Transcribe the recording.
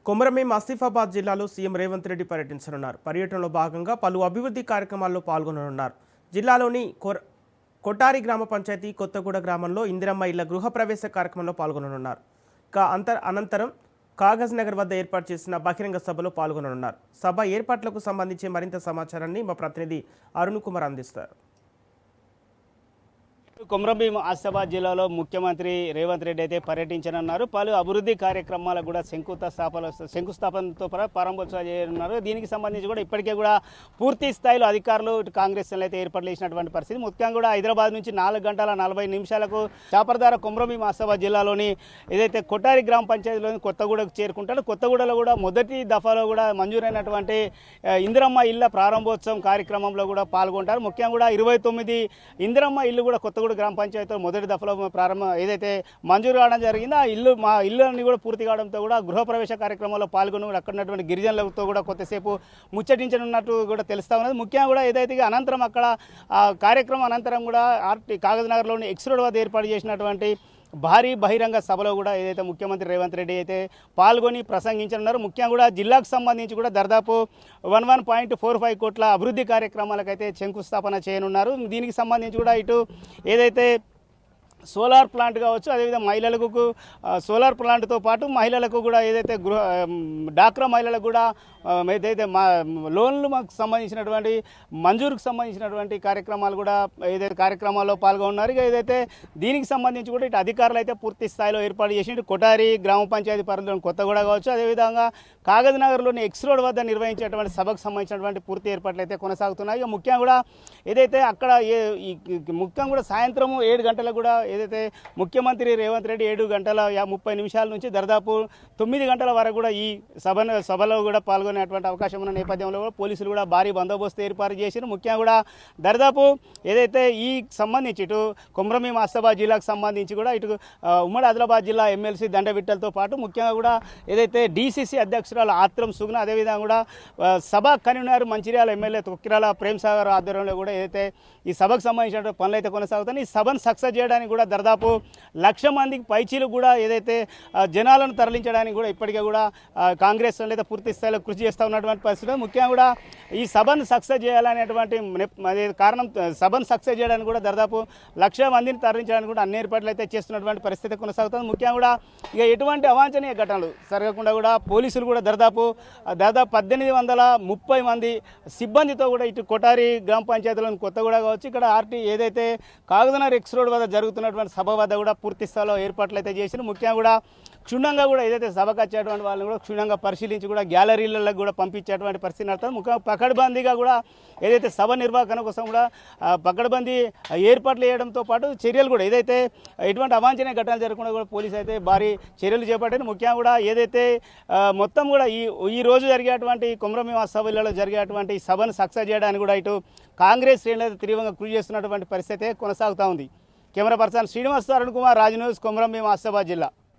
కొమరమేం ఆసిఫాబాద్ జిల్లాలో సీఎం రేవంత్ రెడ్డి పర్యటించనున్నారు. పర్యటనలో భాగంగా పలు అభివృద్ధి కార్యక్రమాల్లో పాల్గొననున్నారు. జిల్లాలోని కొట్టారి గ్రామ పంచాయతీ కొత్తగూడ గ్రామంలో ఇందిరమ్మ ఇళ్ల గృహప్రవేశ కార్యక్రమంలో పాల్గొననున్నారు. అనంతరం కాగజ్ నగర్ వద్ద ఏర్పాటు చేసిన బహిరంగ సభలో పాల్గొననున్నారు. సభ ఏర్పాట్లకు సంబంధించి మరింత సమాచారాన్ని మా ప్రతినిధి అరుణ్ కుమార్ అందిస్తారు. కొమరంభీం ఆసిఫాబాద్ జిల్లాలో ముఖ్యమంత్రి రేవంత్ రెడ్డి అయితే పర్యటించనున్నారు. పలు అభివృద్ధి కార్యక్రమాలకు కూడా శంకుస్థాపనతో ప్రారంభోత్సవాలు చేయనున్నారు. దీనికి సంబంధించి కూడా ఇప్పటికే కూడా పూర్తి స్థాయిలో అధికారులు కాంగ్రెస్ అయితే ఏర్పాటు చేసినటువంటి పరిస్థితి. ముఖ్యంగా కూడా హైదరాబాద్ నుంచి 4 గంటల 40 నిమిషాలకు చాపర్దార కొమరంభీం ఆసిఫాబాద్ జిల్లాలోని ఏదైతే కొట్టారి గ్రామ పంచాయతీలోని కొత్తగూడకు చేరుకుంటాడో కొత్తగూడలో కూడా మొదటి దఫాలో కూడా మంజూరైనటువంటి ఇందిరమ్మ ఇళ్ల ప్రారంభోత్సవం కార్యక్రమంలో కూడా పాల్గొంటారు. ముఖ్యంగా కూడా 29 ఇందిరమ్మ ఇల్లు కూడా కొత్తగూడ గ్రామ పంచాయతీలో మొదటి దఫలో ప్రారంభం ఏదైతే మంజూరు కావడం జరిగిందో ఆ ఇల్లుని కూడా పూర్తి కావడంతో కూడా గృహప్రవేశ కార్యక్రమంలో పాల్గొని అక్కడ ఉన్నటువంటి గిరిజనులతో కూడా కొద్దిసేపు ముచ్చటించనున్నట్టు కూడా తెలుస్తా ఉన్నది. ముఖ్యంగా కూడా ఏదైతే అనంతరం అక్కడ కార్యక్రమం అనంతరం కూడా కాగజ్ నగర్లోని ఎక్స్ రోడ్ వద్ద ఏర్పాటు చేసినటువంటి భారీ బహిరంగ సభలో కూడా ఏదైతే ముఖ్యమంత్రి రేవంత్ రెడ్డి అయితే పాల్గొని ప్రసంగించనున్నారు. ముఖ్యంగా కూడా జిల్లాకు సంబంధించి కూడా దాదాపు 11.45 కోట్ల అభివృద్ధి కార్యక్రమాలకైతే శంకుస్థాపన చేయనున్నారు. దీనికి సంబంధించి కూడా ఇటు ఏదైతే సోలార్ ప్లాంట్ కావచ్చు, అదేవిధంగా మహిళలకు సోలార్ ప్లాంట్తో పాటు మహిళలకు కూడా ఏదైతే డాక్రా మహిళలకు కూడా ఏదైతే లోన్లు మాకు సంబంధించినటువంటి మంజూరుకు సంబంధించినటువంటి కార్యక్రమాలు కూడా ఏదైతే కార్యక్రమాల్లో పాల్గొన్నారు. ఏదైతే దీనికి సంబంధించి కూడా ఇటు అధికారులు అయితే పూర్తి స్థాయిలో ఏర్పాటు చేసి ఇటు కొటారి గ్రామ పంచాయతీ పరిధిలోని కొత్తగూడ కావచ్చు, అదేవిధంగా కాగజ్ నగర్లోని ఎక్స్ రోడ్ వద్ద నిర్వహించేటువంటి సభకు సంబంధించినటువంటి పూర్తి ఏర్పాట్లు అయితే కొనసాగుతున్నాయి. ఇక ముఖ్యంగా కూడా ఏదైతే అక్కడ ముఖ్యంగా కూడా సాయంత్రం 7 గంటలకు కూడా ఏదైతే ముఖ్యమంత్రి రేవంత్ రెడ్డి 7 గంటల 30 నిమిషాల నుంచి దాదాపు 9 గంటల వరకు కూడా ఈ సభలో కూడా పాల్గొనేటువంటి అవకాశం ఉన్న నేపథ్యంలో కూడా పోలీసులు కూడా భారీ బందోబస్తు ఏర్పాటు చేశారు. ముఖ్యంగా కూడా దాదాపు ఏదైతే ఈ సంబంధించి ఇటు కొమరంభీం ఆసిఫాబాద్ జిల్లాకు సంబంధించి కూడా ఇటు ఉమ్మడి ఆదిలాబాద్ జిల్లా ఎమ్మెల్సీ దండవిట్టలతో పాటు ముఖ్యంగా కూడా ఏదైతే డీసీసీ అధ్యక్షురాలు ఆత్రం సుగుణ, అదేవిధంగా కూడా సభ కన్వీనర్ మంచిర్యాల ఎమ్మెల్యే తొక్కిరాల ప్రేమ్ సాగర్ ఆధ్వర్యంలో కూడా ఏదైతే ఈ సభకు సంబంధించిన పనులు అయితే కొనసాగుతాయి. ఈ సభను సక్సెస్ చేయడానికి కూడా దాదాపు 1,00,000 మందికి పైచీలు కూడా ఏదైతే జనాలను తరలించడానికి కూడా ఇప్పటికే కూడా కాంగ్రెస్ అయితే పూర్తి స్థాయిలో కృషి చేస్తూ ఉన్నటువంటి పరిస్థితి. ముఖ్యంగా కూడా ఈ సభను సక్సెస్ చేయాలనేటువంటి కారణం సభను సక్సెస్ చేయడానికి కూడా దాదాపు 1,00,000 మందిని తరలించడానికి కూడా అన్ని ఏర్పాట్లు అయితే చేస్తున్నటువంటి పరిస్థితి కొనసాగుతుంది. ముఖ్యంగా కూడా ఇక ఎటువంటి అవాంఛనీయ ఘటనలు జరగకుండా కూడా పోలీసులు కూడా దాదాపు 1830 మంది సిబ్బందితో కూడా ఇటు కొటారి గ్రామ పంచాయతీలోని కొత్తగూడ కావచ్చు, ఇక్కడ ఏదైతే కాగజనగర్ ఎక్స్ రోడ్ వద్ద జరుగుతున్నటువంటి సభ వద్ద కూడా పూర్తి స్థాయిలో ఏర్పాట్లు అయితే చేసిన ముఖ్యంగా కూడా క్షుణ్ణంగా కూడా ఏదైతే సభకు వచ్చేటువంటి వాళ్ళని కూడా క్షుణ్ణంగా పరిశీలించి కూడా గ్యాలరీలకు కూడా పంపించేటువంటి పరిస్థితి నడుతుంది. ముఖ్యంగా పకడ్బందీగా కూడా ఏదైతే సభ నిర్వహణ కోసం కూడా పకడ్బందీ ఏర్పాట్లు చేయడంతో పాటు చర్యలు కూడా ఏదైతే ఎటువంటి అవాంఛనీయ ఘటనలు జరగకుండా కూడా పోలీసు అయితే భారీ చర్యలు చేపట్టారు. ముఖ్యంగా కూడా ఏదైతే మొత్తం కూడా ఈ రోజు జరిగేటువంటి కొమరంభీం ఆసిఫాబాద్లో జరిగేటువంటి సభను సక్సెస్ చేయడానికి కూడా ఇటు కాంగ్రెస్ శ్రేణులు తీవ్రంగా కృషి చేస్తున్నటువంటి పరిస్థితి కొనసాగుతూ ఉంది. Camera person Srinivas, Arun Kumar, Raj news, Komaram Bheem Asifabad జిల్లా.